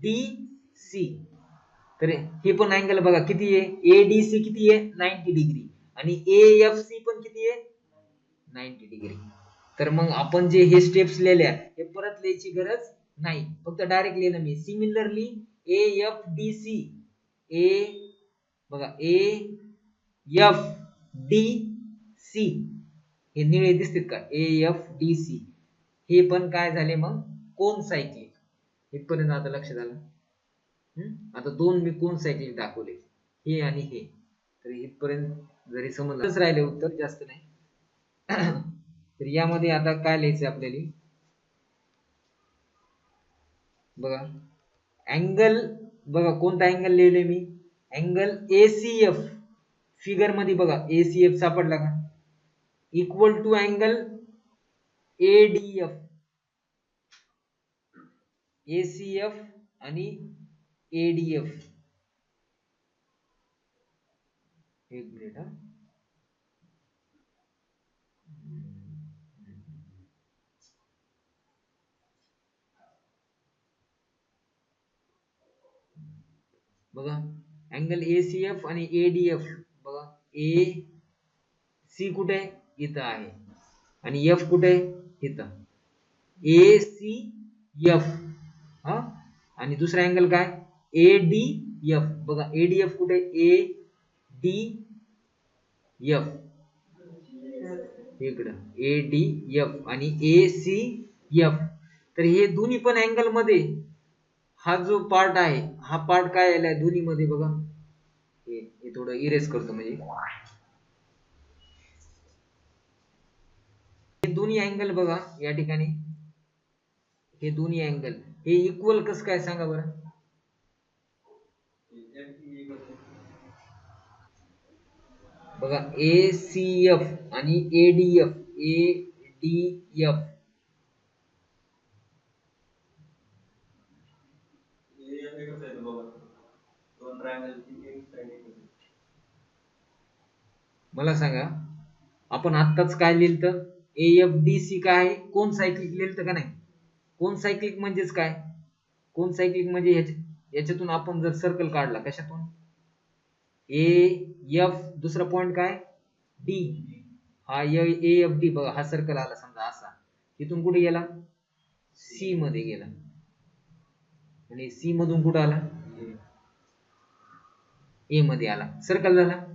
डी सी. तर हे पण अँगल बघा किती आहे, ए डी सी किती आहे 90 डिग्री, आणि ए एफ सी पण किती आहे 90 डिग्री. तर मग आपण जे हे स्टेप्स लिहिल्या हे परत लिहायची गरज नाही, फक्त डायरेक्ट लिहिलं मी. Similarly A F D C, A बघा ए एफ डी सी, हे निळे दिसतात का, ए एफ डी सी, हे पण काय झाले मग कोन सायक्लिक. इथपर्यंत आता लक्षात आलं. आता 2 मी कोन सायक्लिक दाखवले, हे आणि हे. तर इथपर्यंत जरी समजलंच राहिले उत्तर, जास्त नाही. तर यामध्ये आता काय लिहायचं आपल्याला बघा, अँगल बघा कोणता अँगल लिहिले मी, अँगल एसीएफ, फिगर मध्ये बघा एसीएफ सापडला का, equal to angle ADF. ACF आणि एडीएफ, एक मिनिट हा, बघा अँगल एसीएफ आणि एडीएफ, बघा ए सी कुठे इथं आहे आणि एफ कुठे इथं, ए सी एफ. हा आणि दुसरा अँगल काय एडीएफ, बघा एडीएफ कुठे, ए डी एफ इकडं, एडीएफ आणि ए सी एफ. तर हे दोन्ही पण अँगल मध्ये हा जो पार्ट आहे, हा पार्ट काय आलाय दोन्ही मध्ये बघा, हे थोडं इरेज करतो, म्हणजे हे दोन्ही अँगल बघा या ठिकाणी, हे दोन्ही अँगल हे इक्वल कसं काय सांगा बरं. बघा ए सी एफ आणि एडीएफ, एडीएफ मला सांगा, आपण आत्ताच काय लिहिलं, एफ डी सी काय आहे, कोन सायक्लिक लिहिलं का नाही. कोन सायक्लिक म्हणजेच काय, कोन सायक्लिक म्हणजे याच्यातून आपण जर सर्कल काढला, कशातून, ए एफ, दुसरा पॉइंट काय डी, हा ए एफ डी, बघा हा सर्कल आला समजा असा, इथून कुठे गेला सी मध्ये गेला, आणि सी मधून कुठे आला ए मध्ये आला, सर्कल झाला.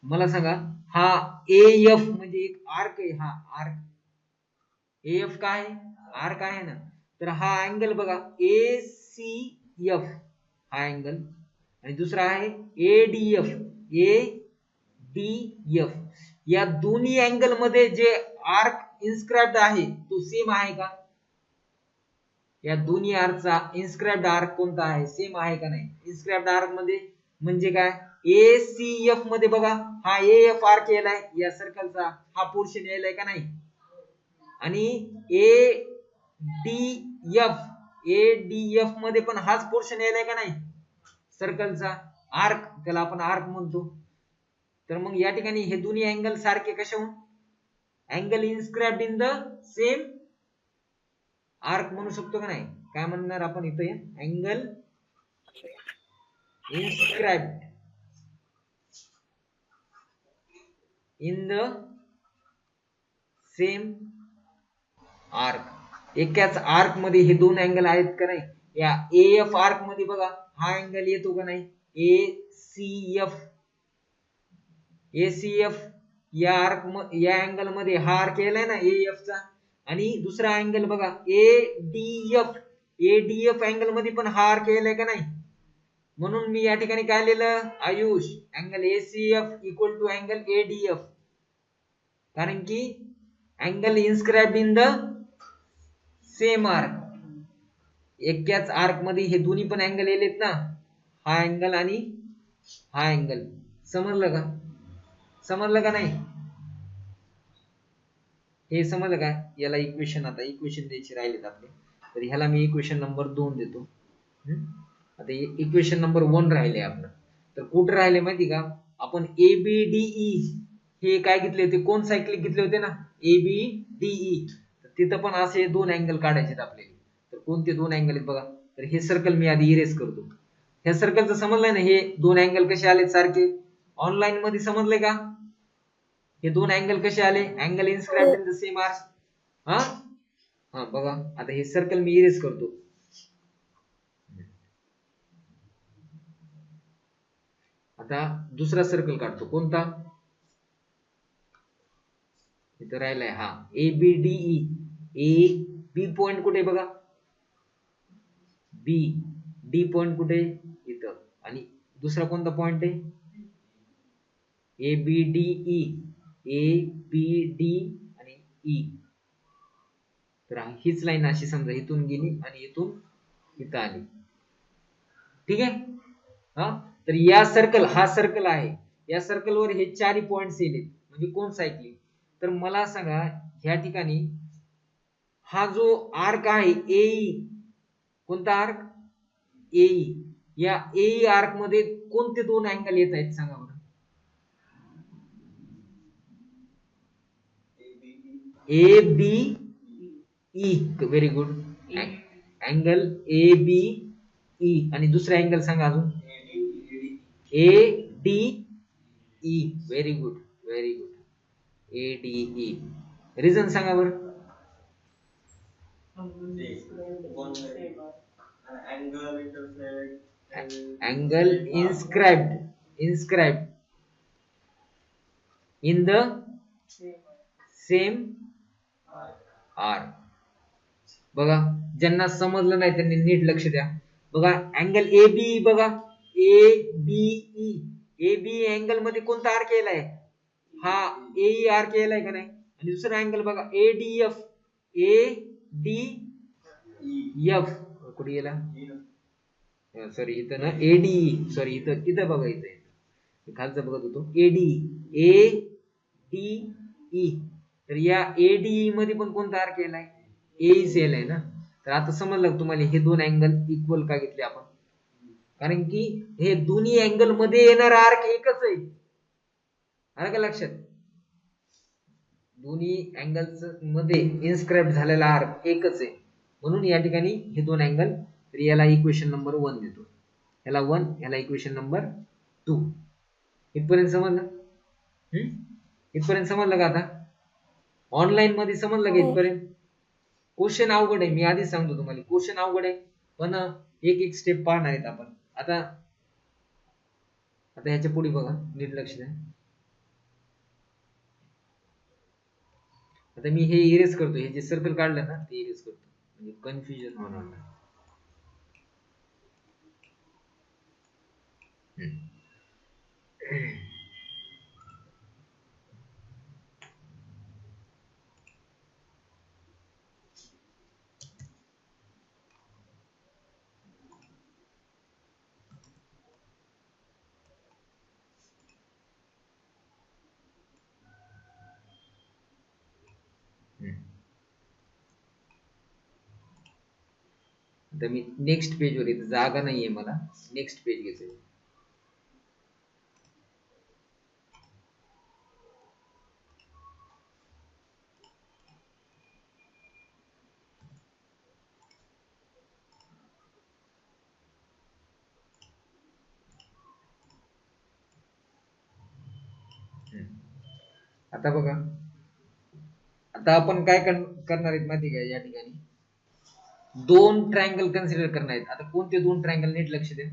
मला सांगा हा एफ म्हणजे एक आर्क आहे, हा आर्क एफ काय आहे, आर्क आहे ना. तर हा अँगल बघा ए सी एफ हा अँगल, आणि दुसरा आहे एडीएफ, ए डी एफ. या दोन्ही अँगल मध्ये जे आर्क इन्स्क्राइब्ड आहे तो सेम आहे का, या दोन्ही आर्कचा इन्स्क्राइब्ड आर्क कोणता आहे, सेम आहे का नाही. इन्स्क्राइब्ड आर्क मध्ये म्हणजे काय, ए सी एफ मध्ये बघा हा ए एफ आर्क यायलाय, या सर्कलचा हा पोर्शन यायलाय का नाही, आणि ए डी एफ मध्ये पण हाच पोर्शन यायलाय का नाही सर्कलचा आर्क, त्याला आपण आर्क म्हणतो. तर मग या ठिकाणी हे दोन्ही अँगल सारखे कशाहून, angle inscribed in the same arc म्हणू शकतो का नाही. काय म्हणणार आपण इथे, angle inscribed in the same arc. एकाच आर्क मध्ये हे दोन अँगल आहेत का नाही. या एएफ आर्क मध्ये बघा हा अँगल येतो का नाही, एसीएफ या आर्क या अँगल मध्ये हा आर्क केलाय ना एएफ चा. आणि दुसरा अँगल बघा एडीएफ अँगल मध्ये पण हा आर्क केलाय का नाही. म्हणून मी या ठिकाणी काय लिहिलं Ayush, angle ACF equal to angle ADF. कारण की angle inscribed in the same arc, एकाच आर्क मध्ये हे दोन्ही पण अँगल येलेत ना, हा अँगल आणि हा अँगल. समजलं का, समजलं का नाही, हे समजलं का. याला इक्वेशन, आता इक्वेशन द्यायची राहिलेत आपले, तर ह्याला मी इक्वेशन नंबर 2 देतो. आता इक्वेशन नंबर 1 राहिले आपलं. तर कुठे राहिले माहिती का, आपण एबीडीई हे काय घेतले होते, कोण सायक्लिक घेतले होते ना एबीडीई. तिथं पण असे दोन अँगल काढायचे आपल्याला. तर कोणते दोन अँगल आहेत बघा. तर हे सर्कल मी आधी इरेज करतो. ह्या सर्कलचं समजलंय ना, हे दोन अँगल कसे आले सारखे, ऑनलाईन मध्ये समजले का. हे दोन अँगल कसे आले, angle inscribed in the same arc. हा बघा, आता हे सर्कल मी इरेज करतो. आता दुसरा सर्कल काढतो, कोणता, इथं राहिलाय हा एबीडीई. ए बी पॉइंट कुठे बघा, बी डी पॉइंट कुठे इथं, आणि दुसरा कोणता पॉइंट आहे एबीडीई, ए बी डी आणि ई. तर हीच लाईन अशी समजा इथून गेली आणि इथून इथं आली. ठीक आहे. हा, तर या सर्कल, हा सर्कल आहे, या सर्कल वर हे चारही पॉइंट्स येले, म्हणजे कोण सायक्लिक. तर मला सांगा ह्या ठिकाणी हा जो आर्क आहे एई, कोणता आर्क एई, या एई आर्क मध्ये कोणते दोन अँगल येत आहेत सांगा बरं. A B E, very good. Angle A B E, आणि दुसरा अँगल सांगा अजून A D E, very good very good, A D E. Reason सांगा बरं. Angle inscribed in the same arc. बघा, ज्यांना समजलं नाही त्यांनी नीट लक्ष द्या. बघा अँगल ए बी बघा, ए B E, A B angle मध्ये कोणता आर्क केलाय, हा ए आर्क केलाय का नाही. आणि दुसरा अँगल बघा A D F, A D F कुठे गेला, सॉरी इथं ना एडी, सॉरी इथं इथं बघा, इथं खालचं बघत होतो एडी, ए डी ई. तर या एडीई मध्ये पण कोणता आर्क केलाय, ए सेल आहे ना. तर आता समजलं तुम्हाला हे दोन अँगल इक्वल का घेतले आपण, कारण की हे दोन्ही अँगल मध्ये येणार आर्क एकच आहे. आलं का लक्षात, दोन्ही अँगल्स मध्ये इन्स्क्राइब झालेला आर्क एकच आहे. म्हणून या ठिकाणी हे दोन अँगल, तर याला इक्वेशन नंबर 1 देतो, याला 1, याला इक्वेशन नंबर 2. इथपर्यंत समजलं, इथपर्यंत समजलं का. आता ऑनलाईन मध्ये समजलं का इथपर्यंत. क्वेश्चन अवघड आहे, मी आधीच सांगतो तुम्हाला क्वेश्चन अवघड आहे, पण एक एक स्टेप पाहणार आहेत आपण. आता आता ह्याच्या पुढे बघा, नीट लक्ष द्या. आता मी हे इरेज करतो, हे जे सर्कल काढलं ना ते इरेज करतो, म्हणजे कन्फ्युजन होणार नाही. तर मी नेक्स्ट पेजवर येते, जागा नाहीये मला, नेक्स्ट पेज घ्यायचं. आता बघा, आता आपण काय करणार आहेत माहिती का, या ठिकाणी दोन ट्रायंगल कन्सिडर करणार आहेत. आता कोणते दोन ट्रायंगल, नीट लक्ष द्या.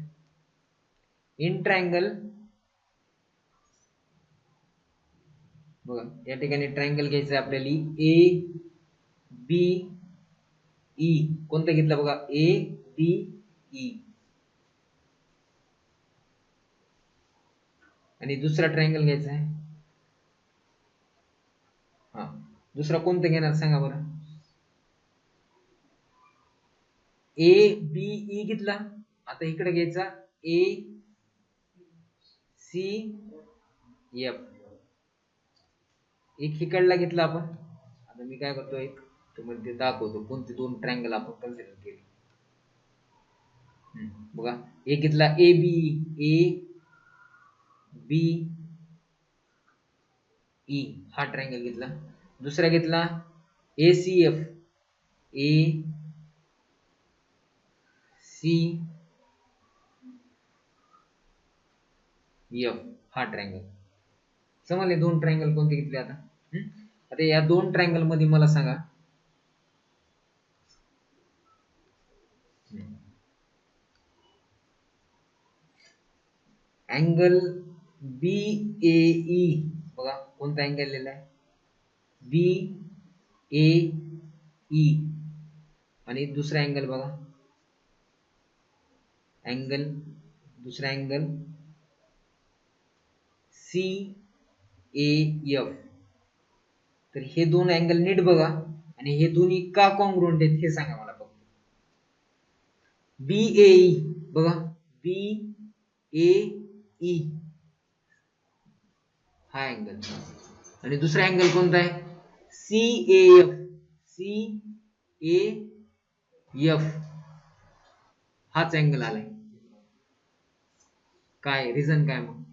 इन ट्रायंगल बघा, या ठिकाणी ट्रायंगल घ्यायचं आपल्याला ए बी ई. कोणतं घेतलं बघा, ए बी ई. आणि दुसरा ट्रायंगल घ्यायचा आहे. हा, दुसरा कोणतं घेणार सांगा बरं. ए बी ई घेतला. आता इकडे घ्यायचा ए सी एफ. एक इकडला घेतला आपण. आता मी काय करतोय, तुम्हाला ते दाखवतो कोणते दोन ट्रायंगल आपण कन्सिडर केले. बघा, एक घेतला ए बी ई, हा ट्रायंगल घेतला. दुसरा घेतला ए सी एफ, ए सी एफ, हा ट्रायंगल. समजले दोन ट्रायंगल कोणते घेतले. आता या दोन ट्रायंगल मध्ये मला सांगा, अँगल बी ए ई. बघा कोणता अँगल लिहिला आहे, बी ए ई. आणि दुसरा अँगल बघा, अँगल दुसरा अँगल सी ए एफ. तर हे दोन अँगल नीट बघा, आणि हे दोन्ही का कॉन्ग्रुएंट आहेत हे सांगा मला फक्त. बी ए ई बघा, बी ए ई हा अँगल. आणि दुसरा अँगल कोणता आहे, C A F, C A F हाच अँगल आलाय. काय रिझन काय मग,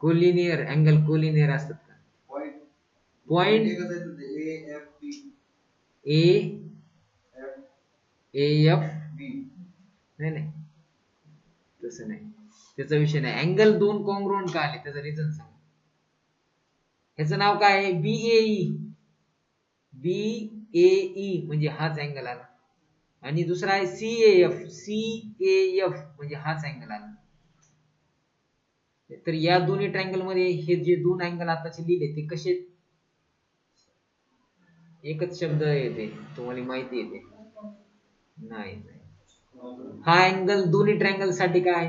कोलिनियर अँगल, कोलिनियर असतात का. पॉइंट ए एफ बी, नाही तसं नाही, त्याचा विषय नाही. अँगल दोन कॉन्ग्रुएंट का आले त्याचं रिझन सांग. ह्याचं नाव काय आहे, बी ए ई म्हणजे हाच अँगल आला. आणि दुसरा आहे सी ए एफ म्हणजे हाच अँगल आला. तर या दोन्ही ट्रायंगल मध्ये हे जे दोन अँगल आताचे लिहिले ते कसे, एकच शब्द येते, तुम्हाला माहिती येते नाही. हा अँगल दोन्ही ट्रायंगल साठी काय,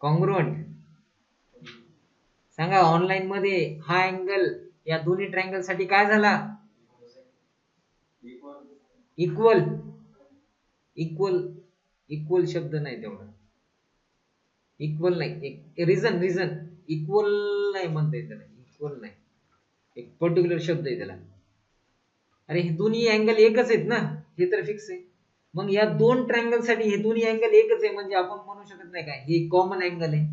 कॉन्ग्रुएंट. सांगा ऑनलाइन मध्ये, हा अँगल या दोन्ही ट्रायंगल साठी काय झाला, इक्वल. इक्वल शब्द नाही तेवढा, इक्वल नाही, रिझन इक्वल नाही म्हणता येत त्याला, इक्वल नाही, एक पर्टिक्युलर शब्द आहे त्याला. अरे हे दोन्ही अँगल एकच आहेत ना, हे तर फिक्स आहे. मग या दोन ट्रायंगल साठी हे दोन्ही अँगल एकच आहे म्हणजे आपण म्हणू शकत नाही काय हे कॉमन अँगल आहे.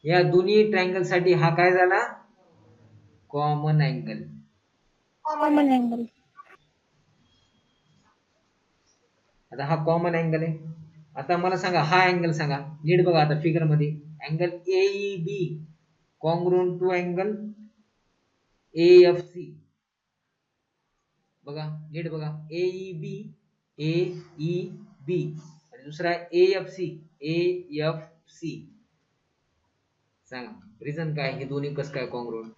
या दोन्ही ट्रायंगल साठी हा काय झाला, कॉमन अँगल. आता हा कॉमन अँगल आहे. आता मला सांगा हा अँगल सांगा नीट बघा. आता फिगर मध्ये angle AEB congruent to angle AFC. बघा नीट बघा, एईबी आणि दुसरा एएफसी. सांगा रिझन काय, हे दोन्ही कसं काय कॉन्ग्रुएंट.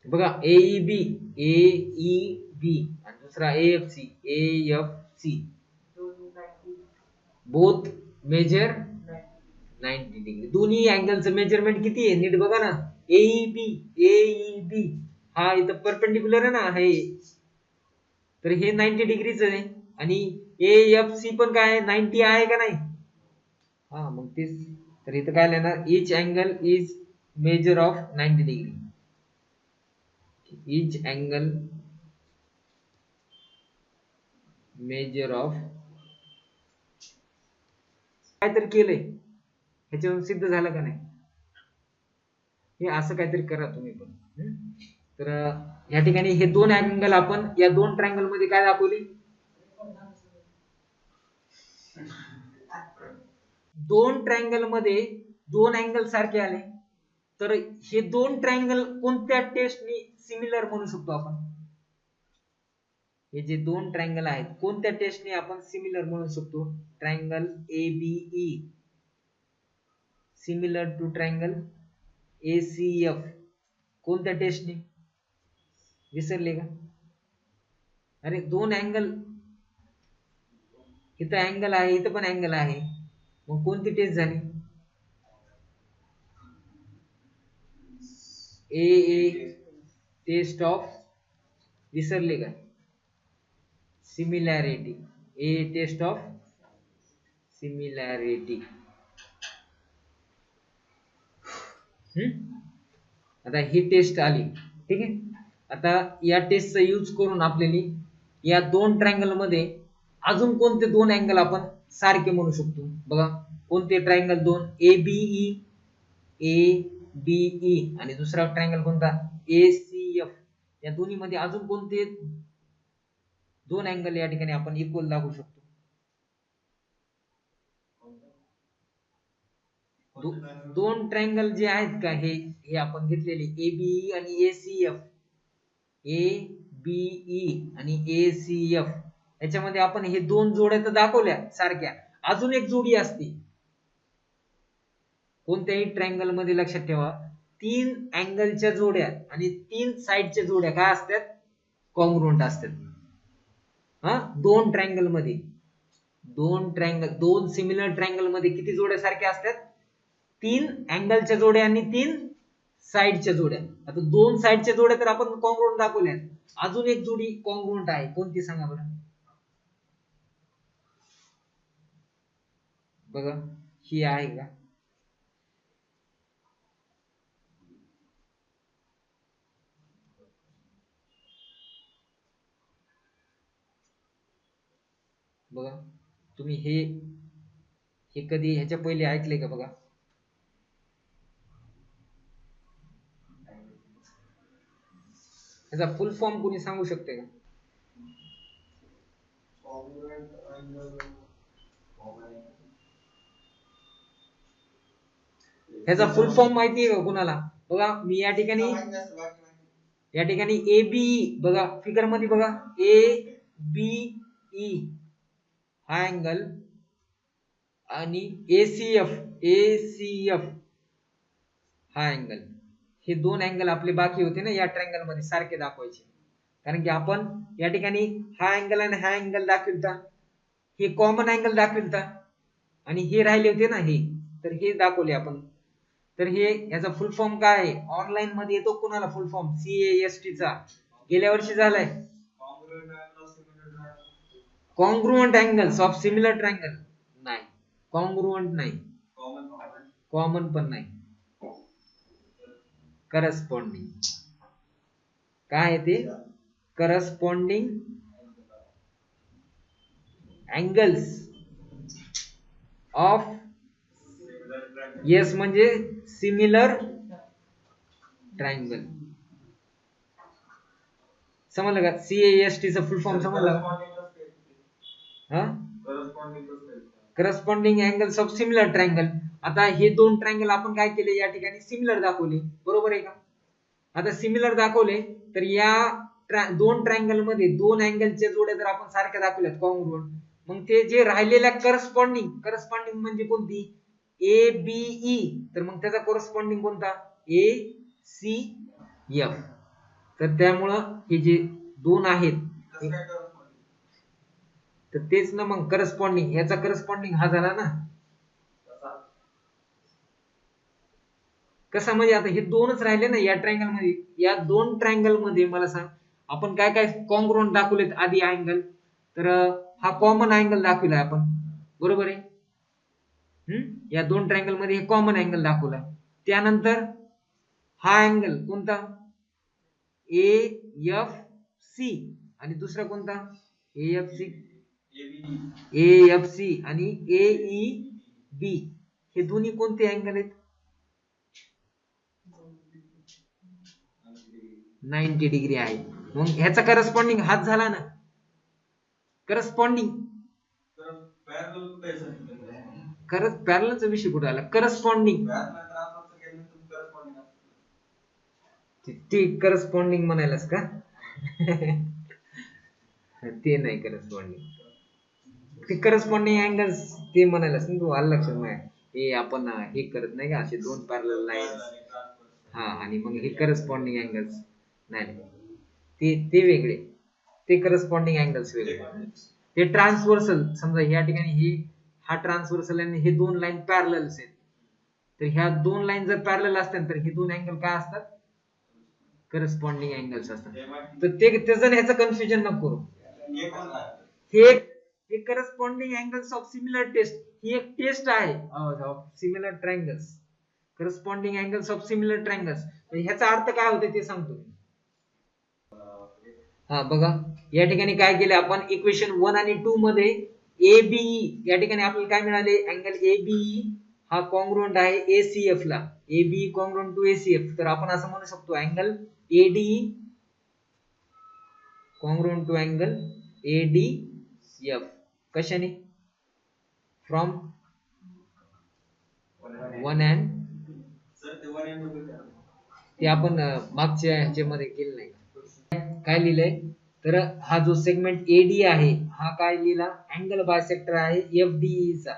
बघा एईबी आणि दुसरा एएफसी बोथ मेजर 90 डिग्री. दोन्ही अँगलचं मेजरमेंट किती आहे नीट बघा ना. एईबी हा इथं परपेंडिक्युलर आहे ना, हे तर हे 90 डिग्रीच आहे. आणि एएफसी पण काय 90 आहे का नाही, हा मग तेच. तर इथं काय लिहिणार, each angle is measure of 90 degree. Each angle measure of, काहीतरी केलंय ह्याच्यावरून सिद्ध झालं का नाही, हे असं काहीतरी करा तुम्ही पण. तर या ठिकाणी हे दोन अँगल आपण या दोन ट्रायंगल मध्ये काय दाखवली, दोन ट्रायंगल मध्ये दोन अँगल सारखे आले, तर हे दोन ट्रायंगल कोणत्या टेस्टनी सिमिलर म्हणू शकतो आपण, हे जे दोन ट्रायंगल आहेत कोणत्या टेस्टने आपण सिमिलर म्हणू शकतो. Triangle ABE similar to triangle ACF, कोणत्या टेस्टने, विसरले का? अरे दोन अँगल, इथं अँगल आहे इथं पण अँगल आहे, मग कोणती टेस्ट झाली, ए ए टेस्ट ऑफ, विसरले का, similarity, a test of similarity. आता ही टेस्ट आली, ठीक आहे. आता या टेस्टचा यूज करून आपल्याला या दोन ट्रायंगल मध्ये अजून कोणते दोन अँगल आपण सारखे म्हणू शकतो बघा. कोणते ट्रायंगल दोन, ए बीई आणि दुसरा ट्रायंगल कोणता, एसीएफ. या दोन्ही मध्ये अजून कोणते दोन अँगल या ठिकाणी आपण इक्वल दाखवू शकतो. दोन ट्रायंगल जे आहेत का, हे आपण घेतलेले एबीई आणि एसीएफ, ए बीई आणि एसीएफ, याच्यामध्ये आपण हे दोन जोड्या तर दाखवल्या सारख्या, अजून एक जोडी असते कोणत्याही ट्रायंगल मध्ये, लक्षात ठेवा तीन अँगलच्या जोड्या आणि तीन साइडच्या जोड्या काय असतात, कॉन्ग्रुएंट असतात. हा दोन ट्रायंगल मध्ये, दोन सिमिलर ट्रायंगल मध्ये किती जोड्या सारख्या असतात, तीन अँगलच्या जोड्या आणि तीन साइडच्या जोड्या. आता दोन साइडच्या जोड्या तर आपण कॉन्ग्रुएंट दाखवल्या, अजून एक जोडी कॉन्ग्रुएंट आहे, कोणती सांगा बरं. बघा ही आहे का, बघा तुम्ही हे कधी ह्याच्या पहिले ऐकले का बघा. ह्याचा फुल फॉर्म कोणी सांगू शकते का, ह्याचा फुल फॉर्म माहिती आहे का कुणाला, बघा मी या ठिकाणी ए बी, बघा फिगर मध्ये बघा, ए बीई हा अँगल आणि एसीएफ हा अँगल, हे दोन अँगल आपले बाकी होते ना या ट्रायंगल मध्ये सारखे दाखवायचे, कारण की आपण या ठिकाणी हा अँगल आणि हा अँगल दाखविलता, हे कॉमन अँगल दाखविलता आणि हे राहिले होते ना हे, तर हे दाखवले आपण. तर हे याचा फुल फॉर्म काय आहे, ऑनलाइन मध्ये येतो कुणाला फुल फॉर्म, सीएएसटी चा गेल्या वर्षी झालाय, congruent angles of similar triangle, नाही कॉन्ग्रुएंट नाही, कॉमन पण नाही, करस्पॉन्डिंग. काय आहे ते, करस्पॉन्डिंग अँगल्स ऑफ, येस म्हणजे सिमिलर ट्रायंगल. समजलं का, सीएएसटी चा फुल फॉर्म समजला का, corresponding angles of similar triangle. आता हे दोन ट्रायंगल आपण काय केले, या ठिकाणी सिमिलर दाखवले, बरोबर आहे का. आता सिमिलर दाखवले तर या दोन ट्रायंगल मध्ये दोन अँगलच्या जोड्या जर आपण सारख्या दाखवल्यात कॉन्ग्रुएंट, मग ते जे राहिलेल्या करस्पॉन्डिंग म्हणजे कोणती, ए बीई, तर मग त्याचा करस्पॉन्डिंग कोणता, ए सी एफ. तर त्यामुळं हे जे दोन आहेत तर तेच ना, मग करस्पॉन्डिंग, याचा करस्पॉन्डिंग हा झाला ना. कसा म्हणजे आता हे दोनच राहिले ना या ट्रायंगल मध्ये, या दोन ट्रायंगल मध्ये मला सांग आपण काय काय कॉन्ग्रुएंट दाखवलेत आधी अँगल, तर हा कॉमन अँगल दाखविलाय आपण, बरोबर आहे. या दोन ट्रायंगल मध्ये हे कॉमन अँगल दाखवला. त्यानंतर हा अँगल कोणता, AFC आणि दुसरा कोणता, AFC आणि AEB. हे दोन्ही कोणते अँगल आहेत, 90 डिग्री आहे. मग ह्याचा करस्पॉन्डिंग हाच झाला ना, करस्पॉन्डिंग पॅरललचा विषय कुठे आला, करस्पॉन्डिंग ते करस्पॉन्डिंग म्हणायलास का ते नाही करस्पॉन्डिंग, ते करस्पॉन्डिंग अँगल्स ते म्हणायलास ना तू, आलं लक्षात माझ्या. हे आपण हे करत नाही का असे दोन पॅरलल लाईन्स, हा, आणि मग हे करस्पॉन्डिंग अँगल्स नाही, ते वेगळे, ते करस्पॉन्डिंग अँगल्स वेगळे. ते ट्रान्सव्हर्सल, समजा या ठिकाणी हे हा ट्रान्सव्हर्सल आणि हे दोन लाईन पॅरलल्स आहेत, तर ह्या दोन लाईन जर पॅरलल असतात तर हे दोन अँगल काय असतात, करस्पॉन्डिंग अँगल्स असतात. तर ते त्याचं ह्याचं कन्फ्युजन नको करू. हे corresponding angles of similar test, ही एक टेस्ट आहे of similar triangles, corresponding angles of similar triangles. ह्याचा अर्थ काय होते ते सांगतो. हा बघा, या ठिकाणी काय केलं आपण, इक्वेशन 1 आणि 2 मध्ये ABE, या ठिकाणी आपल्याला काय मिळाले, अँगल ABE हा कॉन्ग्रुएंट आहे ACF ला, ABE कॉन्ग्रुएंट टू ACF. तर आपण असं म्हणू शकतो angle ADE congruent to angle ADF. कशाने, फ्रॉम 1 and ते आपण मागच्या ह्याच्यामध्ये केलं नाही. काय लिहिलंय, तर हा जो सेगमेंट AD आहे हा काय लिहिला, अँगल बायसेक्टर आहे FDE चा.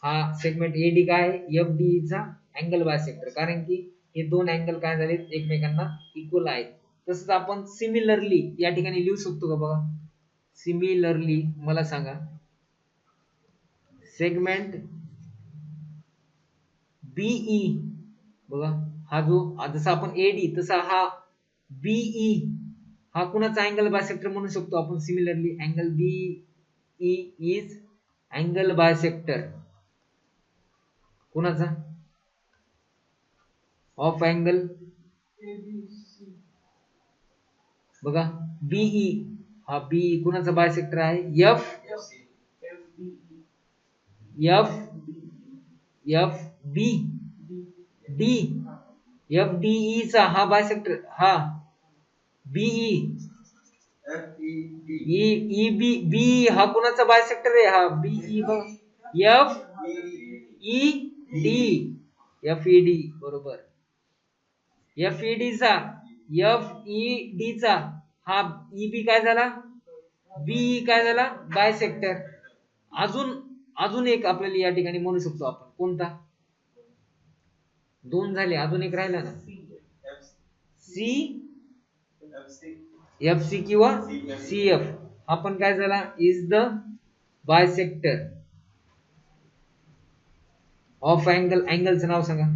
हा सेगमेंट AD काय आहे, FDE चा अँगल बायसेक्टर, कारण की हे दोन अँगल काय झाले, एकमेकांना इक्वल आहेत. तसंच आपण सिमिलरली या ठिकाणी लिहू शकतो का, बघा, सिमिलरली मला सांगा, सेगमेंट BE, बघा हा जो जसा आपण AD तसा हा BE हा कुणाचा अँगल बायसेक्टर म्हणू शकतो आपण similarly, angle BE is angle bisector कुणाचा, ऑफ अँगल, बघा BE हा BE कुणाचा बायसेक्टर आहे, FDE चा हा बायसेक्टर, हा BE BE हा कुणाचा बायसेक्टर आहे, हा BE FED बरोबर, FED चा हा EB काय झाला, BE काय झाला, बायसेक्टर. अजून एक आपल्याला या ठिकाणी म्हणू शकतो आपण, कोणता, दोन झाले, अजून एक राहिला ना, FC किंवा CF, हा पण काय झाला, is the bisector of angle, अँगलचं नाव सांगा,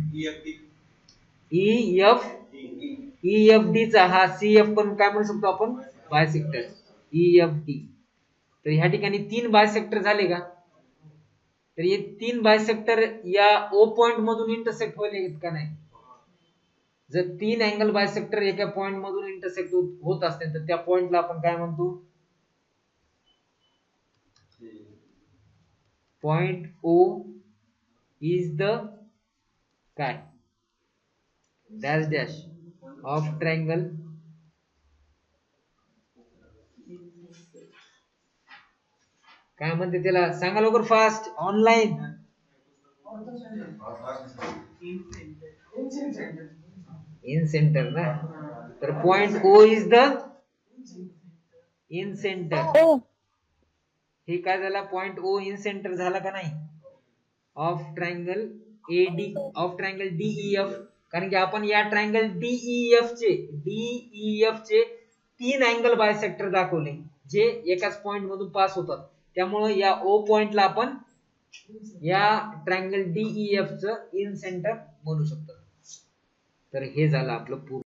EFD चा हा CF पण काय म्हणू शकतो आपण, बायसेक्टर EFD. तर ह्या ठिकाणी तीन बायसेक्टर झाले का, तर हे तीन बायसेक्टर या O पॉइंट मधून इंटरसेक्ट होईल का नाही. जर तीन अँगल बायसेक्टर एका पॉइंट मधून इंटरसेक्ट होत असतील तर त्या पॉइंटला आपण काय म्हणतो, पॉइंट O इज द काय, डॅश डॅश ऑफ ट्रायंगल काय म्हणते त्याला, सांगा लवकर फास्ट, ऑनलाइन, इन सेंटर ना. तर point O is the in centre, हे काय झाला, पॉइंट O इन सेंटर झाला का नाही, of triangle AD, of triangle DEF. कारण की आपण या ट्रायंगल DEF चे तीन अँगल बायसेक्टर दाखवले जे एकाच पॉइंट मधून पास होतात. त्यामुळे या O पॉइंटला आपण या ट्रायंगल DEF च इन सेंटर म्हणू शकतो. तर हे झालं आपलं